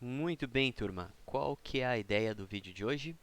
Muito bem, turma. Qual que é a ideia do vídeo de hoje?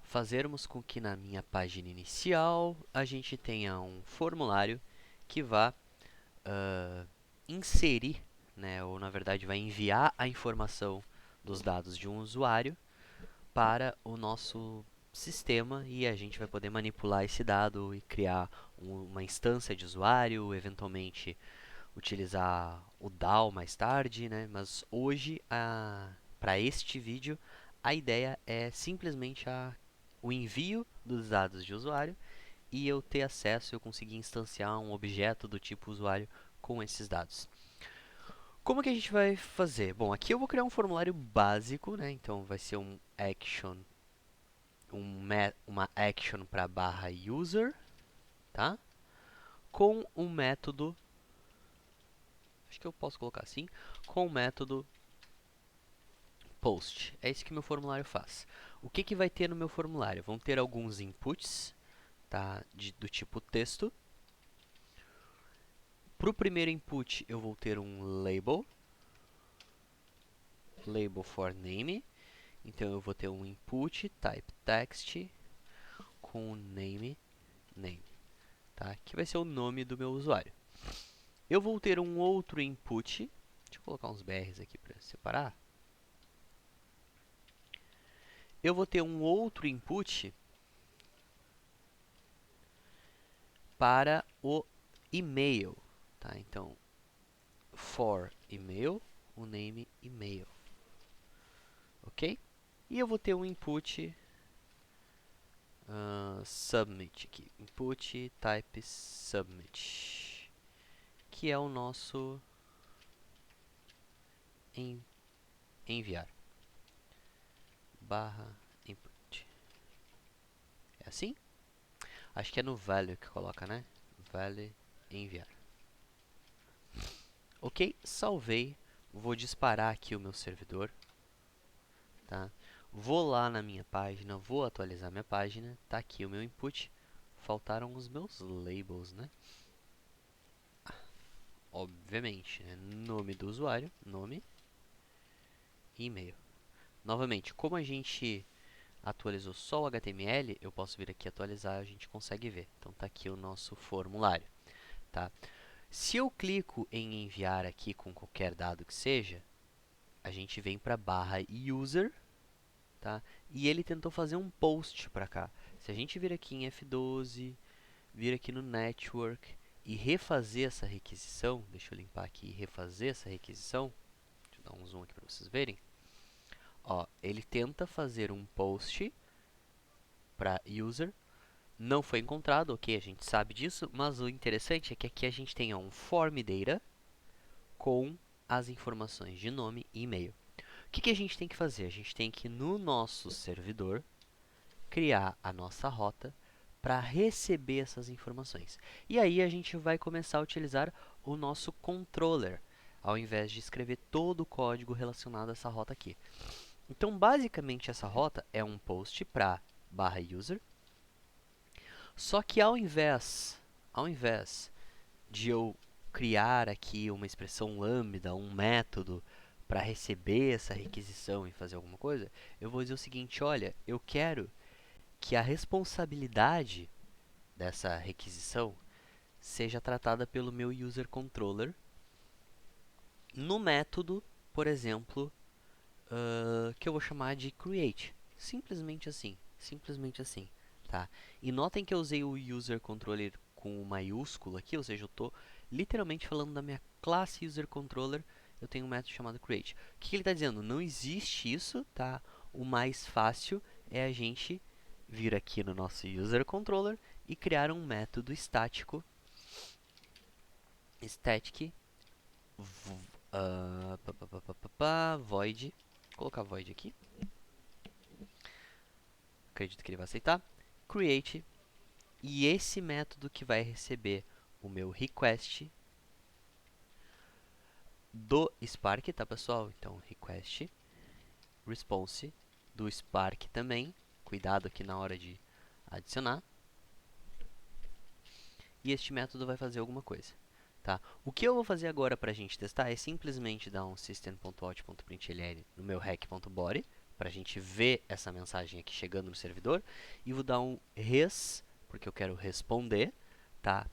Fazermos com que na minha página inicial a gente tenha um formulário que vá inserir, né, ou na verdade vai enviar a informação dos dados de um usuário para o nosso sistema e a gente vai poder manipular esse dado e criar uma instância de usuário, eventualmente utilizar o DAO mais tarde, né? Mas hoje, para este vídeo, a ideia é simplesmente o envio dos dados de usuário e eu ter acesso, eu conseguir instanciar um objeto do tipo usuário com esses dados. Como que a gente vai fazer? Bom, aqui eu vou criar um formulário básico, né? Então vai ser um action, uma action para barra user, tá? Com um método, acho que eu posso colocar assim, com o método post. É isso que meu formulário faz. O que, que vai ter no meu formulário? Vão ter alguns inputs, tá, do tipo texto. Para o primeiro input eu vou ter um label, label for name. Então eu vou ter um input type text com name, tá, que vai ser o nome do meu usuário. Eu vou ter um outro input, deixa eu colocar uns BRs aqui para separar. Eu vou ter um outro input para o e-mail, tá? Então, for email, o name email, ok? E eu vou ter um input submit aqui, input type submit, que é o nosso enviar, barra input. É assim? Acho que é no value que coloca, né? Value enviar. Ok, salvei. Vou disparar aqui o meu servidor, tá? Vou lá na minha página, vou atualizar minha página. Tá aqui o meu input. Faltaram os meus labels, né? Obviamente, né? Nome do usuário, nome e e-mail. Novamente, como a gente atualizou só o HTML, eu posso vir aqui atualizar, a gente consegue ver. Então tá aqui o nosso formulário, tá? Se eu clico em enviar aqui com qualquer dado que seja, a gente vem para barra user, tá? E ele tentou fazer um post para cá. Se a gente vir aqui em F12, vir aqui no network e refazer essa requisição, deixa eu limpar aqui e refazer essa requisição, deixa eu dar um zoom aqui para vocês verem. Ó, ele tenta fazer um post para user, não foi encontrado, ok, a gente sabe disso, mas o interessante é que aqui a gente tenha um form data com as informações de nome e e-mail. O que, que a gente tem que fazer? A gente tem que, no nosso servidor, criar a nossa rota para receber essas informações. E aí a gente vai começar a utilizar o nosso controller, ao invés de escrever todo o código relacionado a essa rota aqui. Então, basicamente, essa rota é um post para barra user, só que ao invés de eu criar aqui uma expressão lambda, um método para receber essa requisição e fazer alguma coisa, eu vou dizer o seguinte, olha, eu quero que a responsabilidade dessa requisição seja tratada pelo meu user controller no método, por exemplo, que eu vou chamar de create. Simplesmente assim, tá? E notem que eu usei o user controller com maiúsculo aqui, ou seja, eu estou literalmente falando da minha classe user controller, eu tenho um método chamado create. O que ele está dizendo? Não existe isso, tá? O mais fácil é a gente vir aqui no nosso user controller e criar um método estático, static, void, vou colocar void aqui, acredito que ele vai aceitar, create, e esse método que vai receber o meu request do Spark, tá pessoal? Então, request, response do Spark também, cuidado aqui na hora de adicionar, e este método vai fazer alguma coisa. tá? O que eu vou fazer agora para a gente testar é simplesmente dar um system.out.println no meu hack.body, para a gente ver essa mensagem aqui chegando no servidor, e vou dar um res, porque eu quero responder, tá?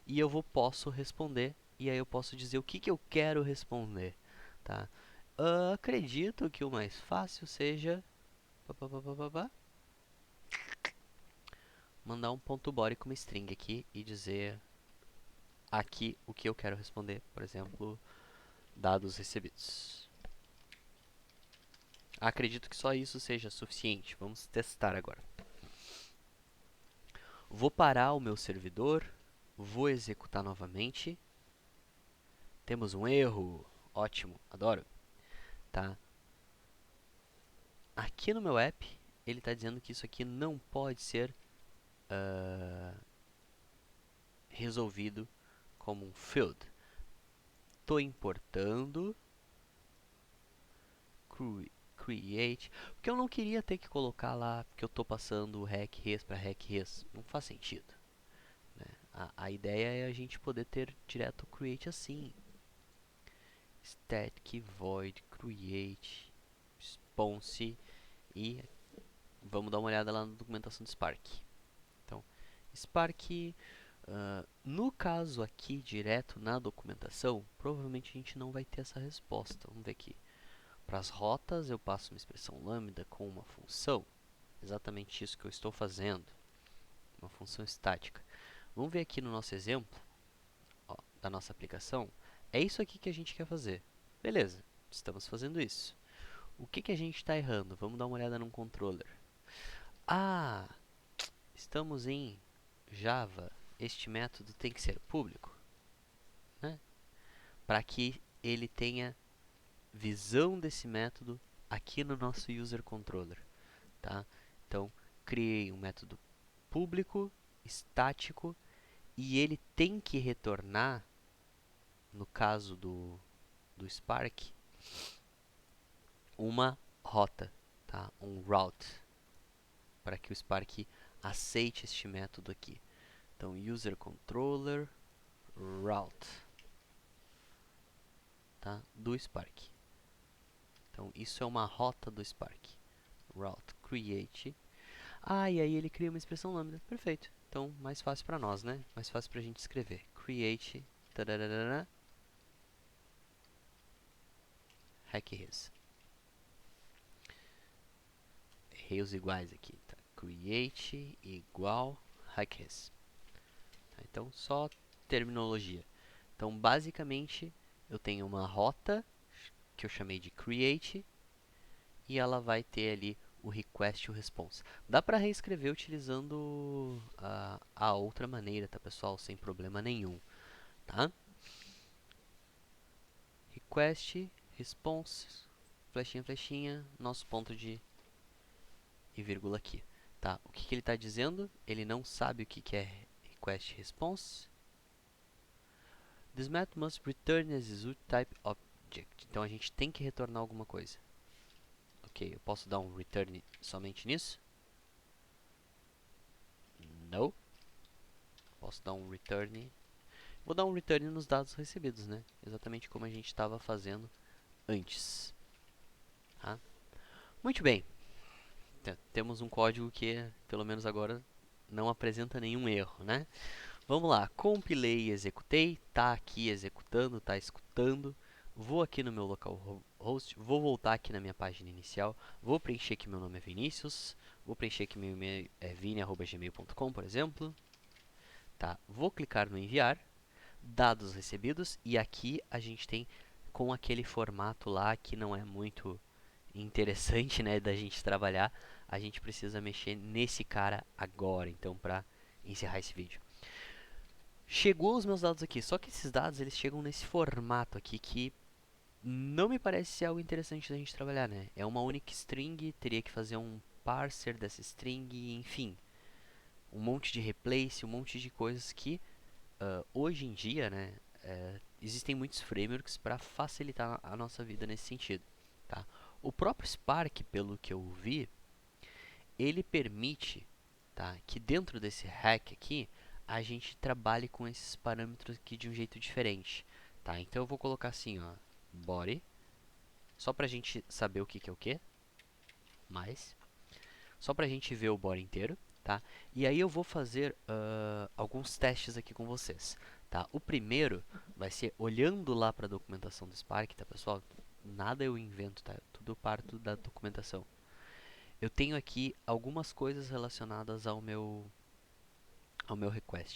E eu posso responder, e aí eu posso dizer o que eu quero responder, tá? Acredito que o mais fácil seja mandar um ponto body com uma string aqui e dizer aqui o que eu quero responder, por exemplo, dados recebidos. Acredito que só isso seja suficiente. Vamos testar agora. Vou parar o meu servidor, vou executar novamente. Temos um erro, ótimo, adoro, tá? Aqui no meu app, ele está dizendo que isso aqui não pode ser resolvido como um field. Estou importando create, porque eu não queria ter que colocar lá que eu estou passando o hack-res para hack-res. Não faz sentido, né? A ideia é a gente poder ter direto o create assim. Static void create response e vamos dar uma olhada lá na documentação do Spark. Então, Spark, no caso aqui, direto na documentação, provavelmente a gente não vai ter essa resposta. Vamos ver aqui. Para as rotas, eu passo uma expressão lambda com uma função. Exatamente isso que eu estou fazendo. Uma função estática. Vamos ver aqui no nosso exemplo, ó, da nossa aplicação. É isso aqui que a gente quer fazer. Beleza, estamos fazendo isso. O que a gente está errando? Vamos dar uma olhada num controller. Ah, estamos em Java. Este método tem que ser público, né? Para que ele tenha visão desse método aqui no nosso user controller, tá? Então, criei um método público, estático, e ele tem que retornar, no caso do Spark, uma rota, tá? Um route, para que o Spark aceite este método aqui. Então, user controller route, tá? Do Spark. Então, isso é uma rota do Spark. Route create. Ah, e aí ele cria uma expressão lambda. Perfeito. Então, mais fácil para nós, né? Mais fácil para a gente escrever. Create hack-res. Reis iguais aqui. Tá? Create igual hack-res. Tá? Então, só terminologia. Então, basicamente, eu tenho uma rota que eu chamei de create e ela vai ter ali o request e o response. Dá para reescrever utilizando a outra maneira, tá, pessoal? Sem problema nenhum, tá? Request, response, flechinha, flechinha, nosso ponto de e vírgula aqui, tá? O que ele está dizendo? Ele não sabe o que é request response. This method must return as root type object. Então a gente tem que retornar alguma coisa. Ok, eu posso dar um return somente nisso? Não. Posso dar um return. Vou dar um return nos dados recebidos, né? Exatamente como a gente estava fazendo antes. Tá? Muito bem. Temos um código que, pelo menos agora, não apresenta nenhum erro, né? Vamos lá, compilei e executei, tá aqui executando, tá escutando. Vou aqui no meu localhost, vou voltar aqui na minha página inicial, vou preencher que meu nome é Vinícius, vou preencher que meu e-mail é vini@gmail.com, por exemplo. Tá, vou clicar no enviar, dados recebidos, e aqui a gente tem com aquele formato lá que não é muito interessante, né, da gente trabalhar, a gente precisa mexer nesse cara agora, então, para encerrar esse vídeo. Chegou os meus dados aqui, só que esses dados eles chegam nesse formato aqui que não me parece ser algo interessante da gente trabalhar, né? É uma única string, teria que fazer um parser dessa string, enfim, um monte de replace, um monte de coisas que hoje em dia, né, existem muitos frameworks para facilitar a nossa vida nesse sentido, tá? O próprio Spark, pelo que eu vi, ele permite, tá, que dentro desse hack aqui a gente trabalhe com esses parâmetros aqui de um jeito diferente, tá? Então eu vou colocar assim, ó, body, só pra gente saber o que que é o que, mais, só pra gente ver o body inteiro, tá? E aí eu vou fazer alguns testes aqui com vocês, tá? O primeiro vai ser olhando lá pra documentação do Spark, tá, pessoal? Nada eu invento, tá? Tudo eu parto da documentação. Eu tenho aqui algumas coisas relacionadas ao meu request,